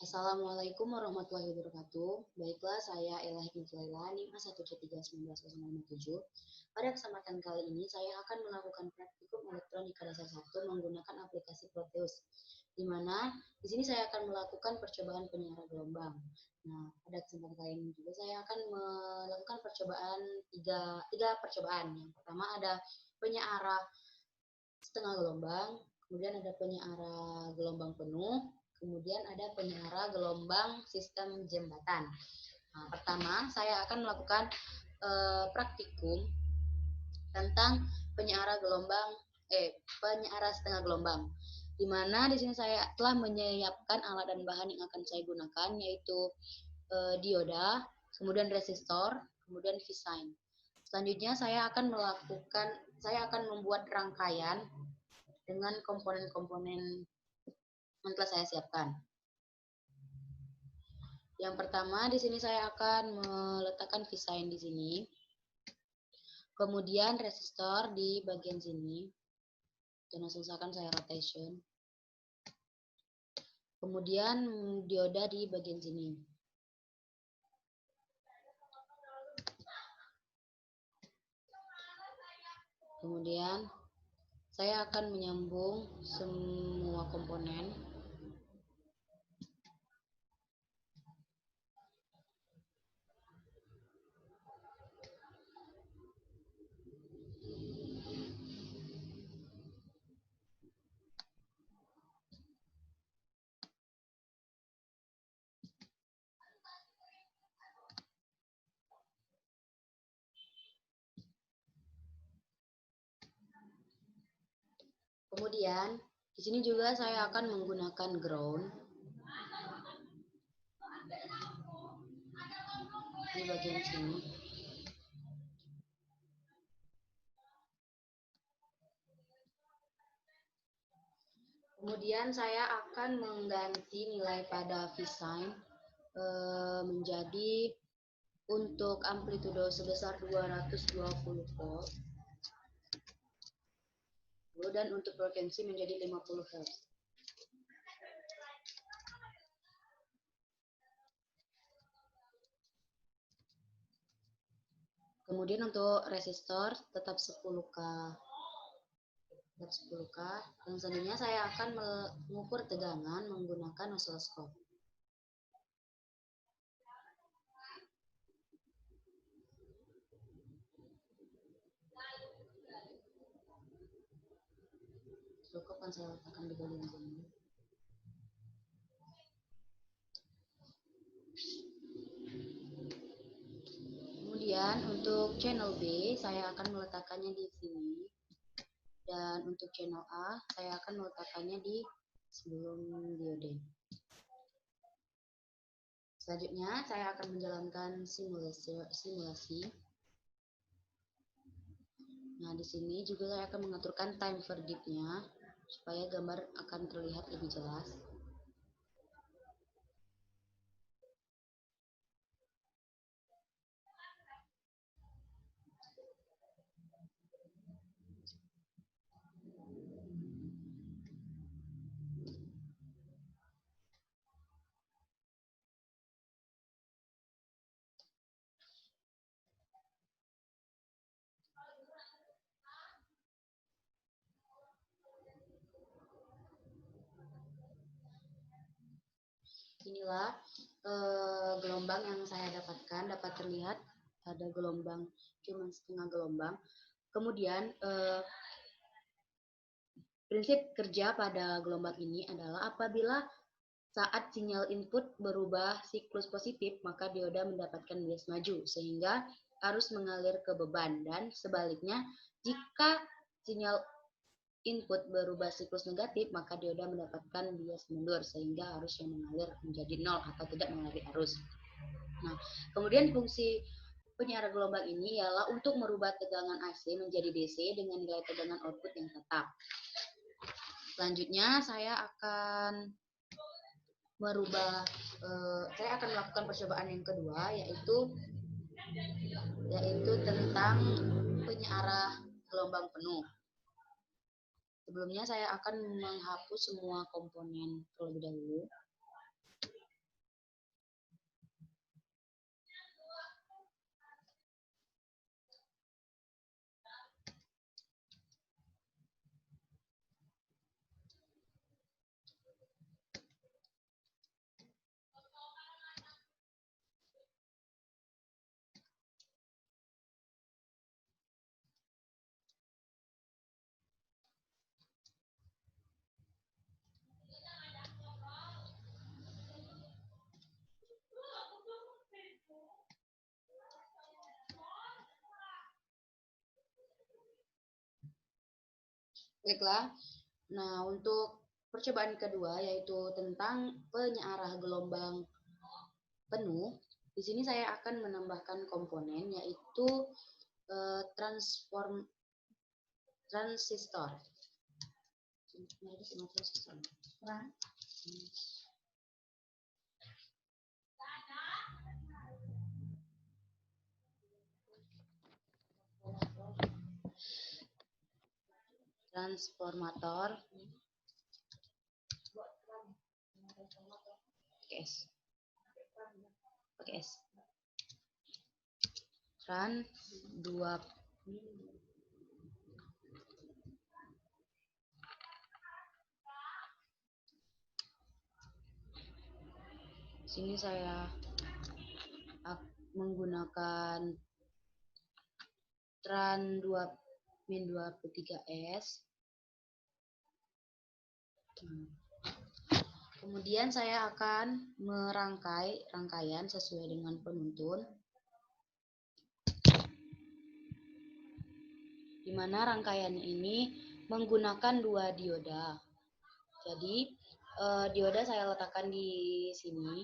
Assalamualaikum warahmatullahi wabarakatuh. Baiklah, saya Ella Hikmah NIM A1C3191057. Pada kesempatan kali ini, saya akan melakukan praktikum elektronika dasar 1 menggunakan aplikasi Proteus, di mana di sini saya akan melakukan percobaan penyiaran gelombang. Nah, pada kesempatan kali ini juga saya akan melakukan percobaan tiga percobaan. Yang pertama ada penyiaran setengah gelombang, kemudian ada penyiaran gelombang penuh, kemudian ada penyiaran gelombang sistem jembatan. Nah, pertama saya akan melakukan praktikum tentang penyiaran setengah gelombang, di mana di sini saya telah menyiapkan alat dan bahan yang akan saya gunakan, yaitu dioda, kemudian resistor, kemudian visign. Selanjutnya saya akan membuat rangkaian dengan komponen-komponen yang telah saya siapkan. Yang pertama di sini saya akan meletakkan visign di sini. Kemudian resistor di bagian sini. Dan langsung akan saya rotation. Kemudian dioda di bagian sini. Kemudian saya akan menyambung semua komponen. Kemudian di sini juga saya akan menggunakan ground di bagian sini. Kemudian saya akan mengganti nilai pada visign menjadi untuk amplitudo sebesar 220 volt dan untuk frekuensi menjadi 50 Hz. Kemudian untuk resistor tetap 10K. Dan selanjutnya saya akan mengukur tegangan menggunakan osiloskop. Cukup kan saya letakkan di bagian sini. Kemudian untuk channel B saya akan meletakkannya di sini, dan untuk channel A saya akan meletakkannya di sebelum diode. Selanjutnya saya akan menjalankan simulasi. Nah, di sini juga saya akan mengaturkan time verdictnya supaya gambar akan terlihat lebih jelas. Inilah gelombang yang saya dapatkan, dapat terlihat ada gelombang cuma setengah gelombang. Kemudian prinsip kerja pada gelombang ini adalah apabila saat sinyal input berubah siklus positif, maka dioda mendapatkan bias maju sehingga arus mengalir ke beban, dan sebaliknya jika sinyal input berubah siklus negatif, maka dioda mendapatkan bias mundur sehingga arus yang mengalir menjadi nol atau tidak mengaliri arus. Nah, kemudian fungsi penyiaran gelombang ini ialah untuk merubah tegangan AC menjadi DC dengan nilai tegangan output yang tetap. Selanjutnya saya akan melakukan percobaan yang kedua, yaitu tentang penyiaran gelombang penuh. Sebelumnya saya akan menghapus semua komponen terlebih dahulu. Baiklah. Nah, untuk percobaan kedua yaitu tentang penyearah gelombang penuh. Di sini saya akan menambahkan komponen yaitu transistor. Transformator. Pakai S. Pakai S. Tran 2. Sini saya menggunakan Tran 2-2P3S. Kemudian saya akan merangkai rangkaian sesuai dengan penuntun, di mana rangkaian ini menggunakan 2 dioda. Jadi dioda saya letakkan di sini.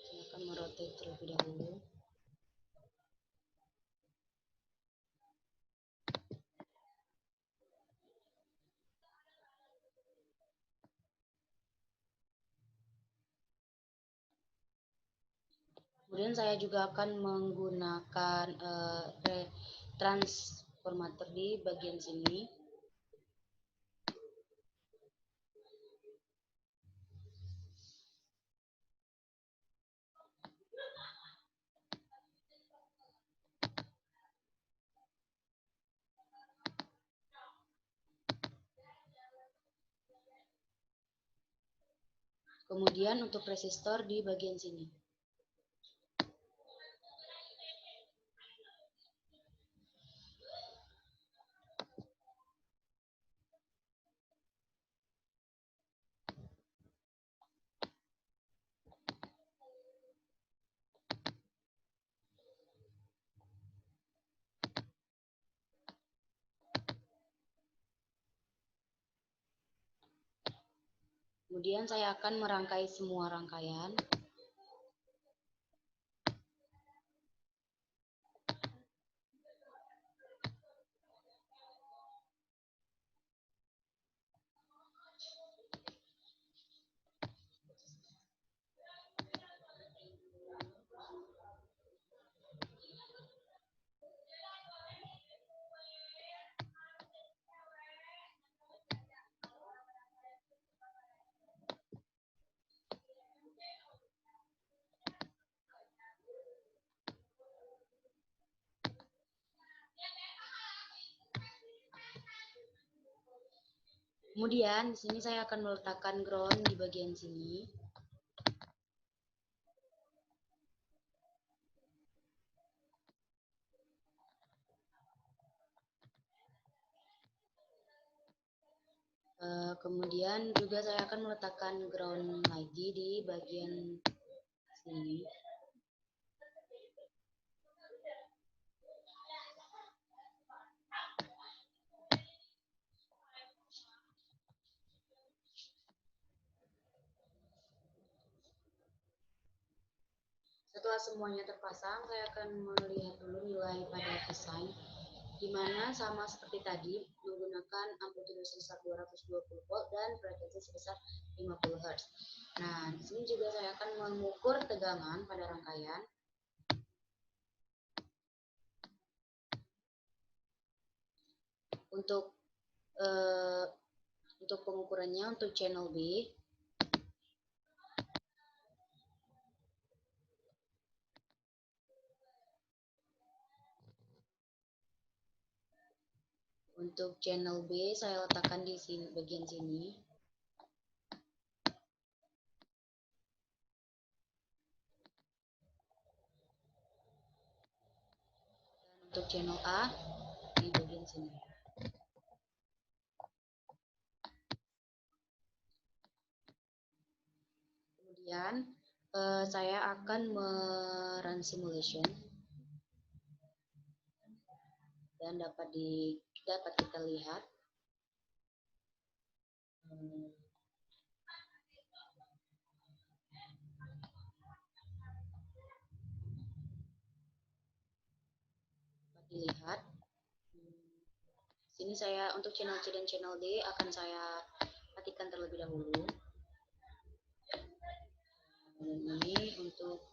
Saya akan merotate terlebih dahulu. Kemudian saya juga akan menggunakan transformator di bagian sini. Kemudian untuk resistor di bagian sini. Kemudian saya akan merangkai semua rangkaian. Kemudian di sini saya akan meletakkan ground di bagian sini. Kemudian juga saya akan meletakkan ground lagi di bagian sini. Setelah semuanya terpasang, saya akan melihat dulu nilai pada desain, di mana sama seperti tadi menggunakan amplitude sebesar 220 volt dan frekuensi sebesar 50 Hz. Nah, di sini juga saya akan mengukur tegangan pada rangkaian. Untuk pengukurannya untuk channel B, saya letakkan di sini, bagian sini. Dan untuk channel A di bagian sini. Kemudian saya akan run simulation dan dapat kita lihat dilihat. Sini saya untuk channel C dan channel D akan saya matikan terlebih dahulu. Dan ini untuk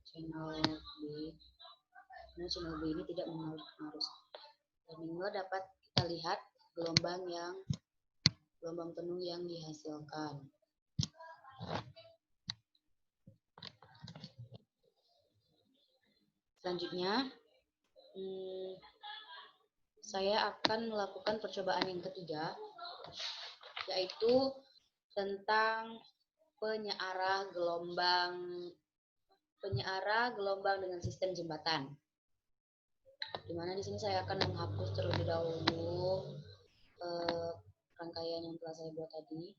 channel B. Nah, channel B ini tidak mengalami arus. Dan minimal dapat kita lihat gelombang penuh yang dihasilkan. Selanjutnya, saya akan melakukan percobaan yang ketiga, yaitu tentang penyearah gelombang dengan sistem jembatan. Dimana di sini saya akan menghapus terlebih dahulu rangkaian yang telah saya buat tadi.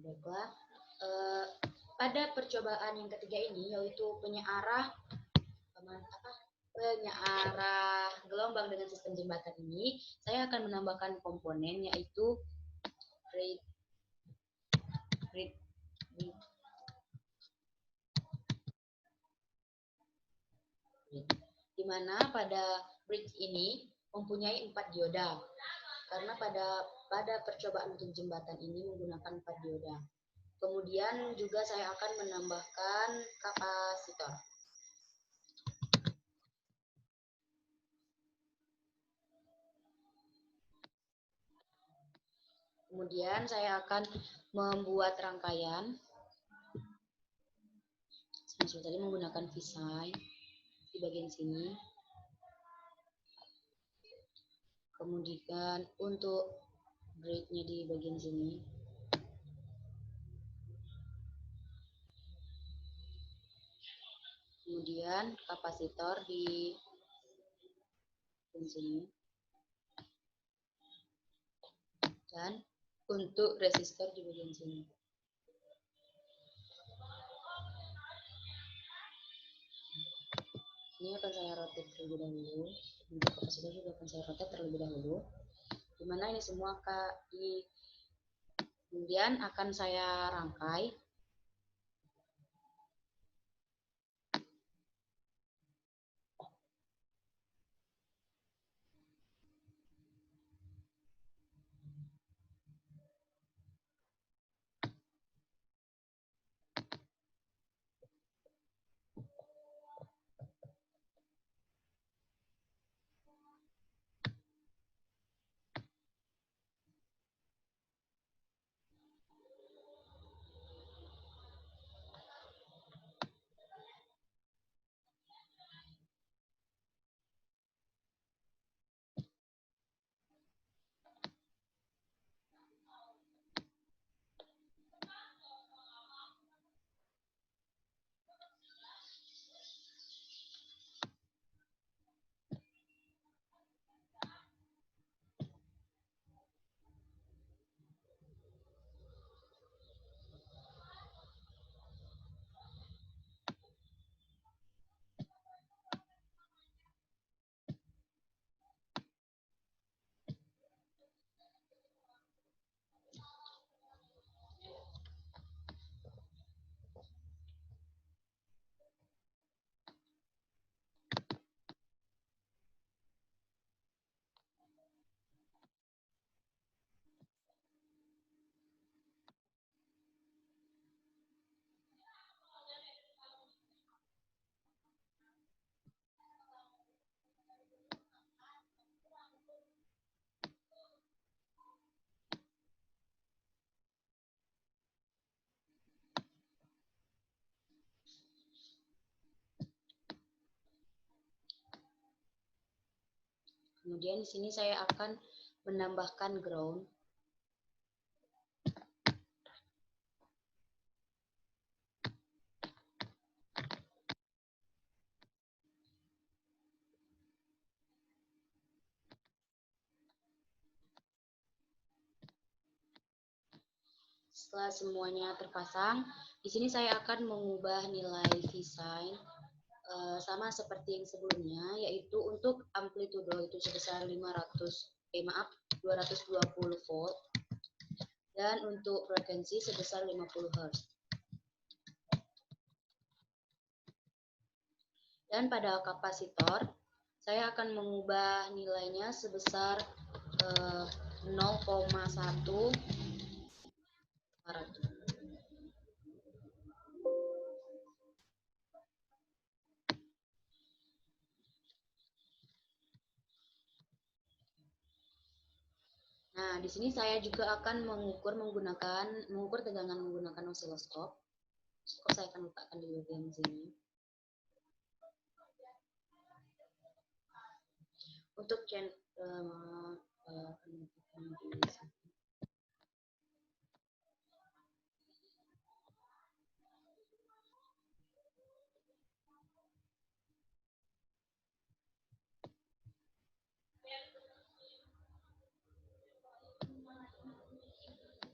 Baiklah, pada percobaan yang ketiga ini, yaitu penyearah gelombang dengan sistem jembatan ini, saya akan menambahkan komponen, yaitu di mana pada bridge ini mempunyai 4 dioda. Karena pada percobaan untuk jembatan ini menggunakan 4 dioda. Kemudian juga saya akan menambahkan kapasitor. Kemudian saya akan membuat rangkaian. Seperti tadi menggunakan visai di bagian sini. Kemudian untuk braidnya di bagian sini. Kemudian kapasitor di sini. Dan untuk resistor di bagian sini. Ini akan saya rotate terlebih dahulu. Untuk kapasitor juga akan saya rotate terlebih dahulu. Dimana ini semua kemudian akan saya rangkai. Kemudian di sini saya akan menambahkan ground. Setelah semuanya terpasang, di sini saya akan mengubah nilai V-sign sama seperti yang sebelumnya, yaitu untuk amplitudo itu sebesar 220 volt dan untuk frekuensi sebesar 50 Hz. Dan pada kapasitor, saya akan mengubah nilainya sebesar 0,1 farad. Nah, di sini saya juga akan mengukur tegangan menggunakan osiloskop. Saya akan letakkan di bagian sini. Untuk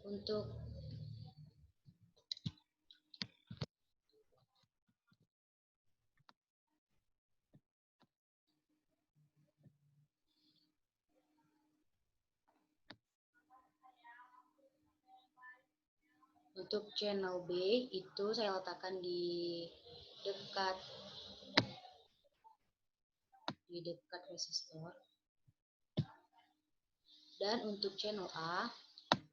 untuk Untuk channel B itu saya letakkan di dekat resistor. Dan untuk channel A,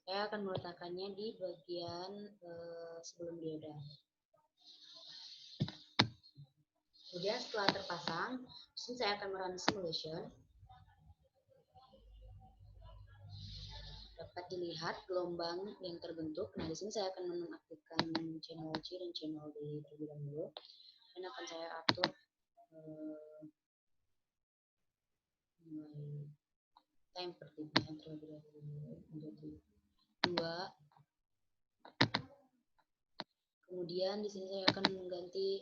saya akan meletakkannya di bagian sebelum dioda. Kemudian setelah terpasang, disini saya akan merun simulation. Dapat dilihat gelombang yang terbentuk. Nah, di sini saya akan menonaktifkan channel C dan channel D terlebih dahulu. Dan akan saya atur time pertibnya terlebih dahulu menjadi 2. Kemudian di sini saya akan mengganti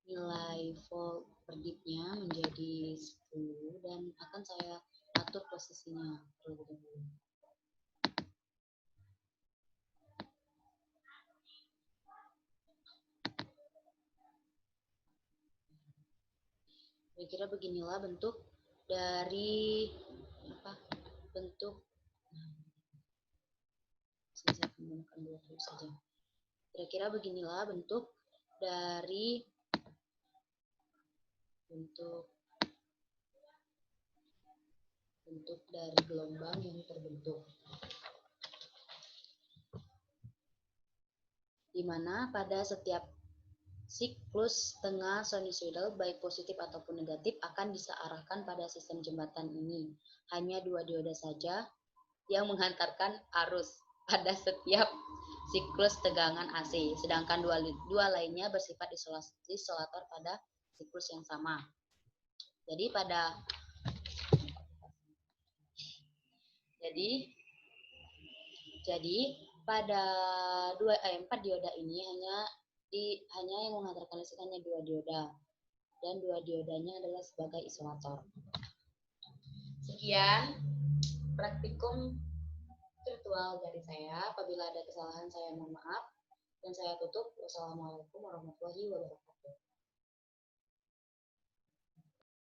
nilai volt perdipnya menjadi 10 dan akan saya atur posisinya terlebih dahulu. Kira-kira beginilah bentuk dari saya akan menggunakan 20 saja. Kira-kira beginilah bentuk dari gelombang yang terbentuk, di mana pada setiap siklus tengah sinusoidal baik positif ataupun negatif akan disearahkan pada sistem jembatan ini. Hanya 2 dioda saja yang menghantarkan arus pada setiap siklus tegangan AC, sedangkan dua lainnya bersifat isolator pada siklus yang sama. Jadi pada pada 4 dioda ini hanya yang menghantarkan listrik hanya 2 dioda, dan 2 diodanya adalah sebagai isolator. Sekian praktikum virtual dari saya. Apabila ada kesalahan saya mohon maaf dan saya tutup. Wassalamualaikum warahmatullahi wabarakatuh.